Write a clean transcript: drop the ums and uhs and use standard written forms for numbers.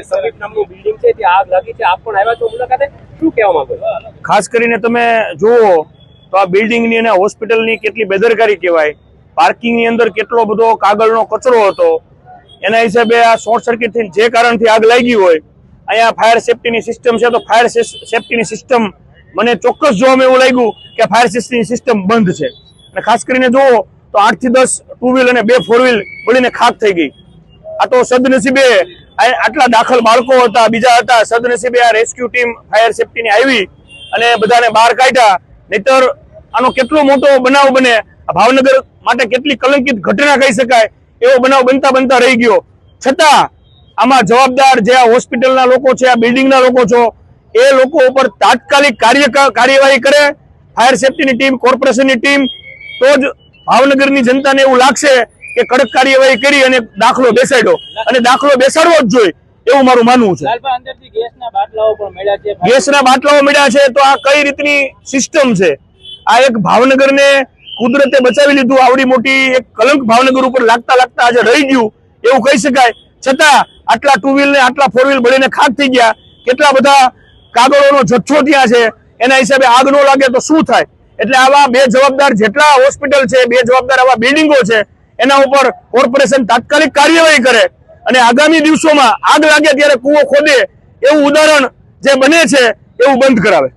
જે સમીપ નામનું બિલ્ડિંગ છે ત્યાં આગ લાગી છે, આપ પણ આવ્યા છો મુલાકાતે, શું કહેવા માંગો છો? ખાસ કરીને તમે જુઓ તો આ બિલ્ડિંગની અને હોસ્પિટલની કેટલી બેદરકારી કહેવાય. પાર્કિંગની અંદર કેટલો બધો કાગળનો કચરો હતો, એના હિસાબે આ શોર્ટ સર્કિટથી જે કારણથી આગ લાગી હોય. અહીંયા ફાયર સેફટીની સિસ્ટમ છે તો ફાયર સેફટીની સિસ્ટમ મને ચોક્કસ જોવામાં એવું લાગ્યું કે ફાયર સેફટીની સિસ્ટમ બંધ છે. અને ખાસ કરીને જુઓ તો 8 થી 10 ટુ વ્હીલ અને 2 4 વ્હીલ બળીને ખાક થઈ ગઈ. આ તો સદનસીબે આટલા દાખલ બાળકો હતા, બીજા હતા, સદનસીબે આ રેસ્ક્યુ ટીમ ફાયર સેફટીની આવી અને બધાને બહાર કાઢ્યા. નહીતર આનો કેટલો મોટો બનાવ બને, ભાવનગર માટે કેટલી કલંકિત ઘટના કહી શકાય એવો બનાવ બનતા રહી ગયો. છતાં આમાં જવાબદાર જે આ હોસ્પિટલના લોકો છે, આ બિલ્ડિંગના લોકો છો, એ લોકો ઉપર તાત્કાલિક કાર્યવાહી કરે ફાયર સેફટીની ટીમ, કોર્પોરેશનની ટીમ, તો જ ભાવનગરની જનતાને એવું લાગશે કે કડક કાર્યવાહી કરી અને દાખલો બેસાડ્યો, અને દાખલો બેસાડવો જ જોઈએ એવું મારું માનવું છે. ગેસના બાટલાઓ મળ્યા છે તો આ કઈ રીતની સિસ્ટમ છે? આ એક ભાવનગરને કુદરતે બચાવી લીધું, આવડી મોટી એક કલંક ભાવનગર ઉપર લાગતા આજે રહી ગયું એવું કહી શકાય. છતાં આટલા ટુ વ્હીલ ને આટલા 4 વ્હીલ બળીને ખાક થઈ ગયા. કેટલા બધા કાગળોનો જથ્થો ત્યાં છે, એના હિસાબે આગ ન લાગે તો શું થાય? એટલે આવા બે જવાબદાર જેટલા હોસ્પિટલ છે, બે જવાબદાર આવા બિલ્ડિંગો છે, એના ઉપર કોર્પોરેશન તાત્કાલિક કાર્યવાહી કરે અને આગામી દિવસોમાં આગ લાગે ત્યારે કૂવો ખોદે એવું ઉદાહરણ જે બને છે એવું બંધ કરાવે.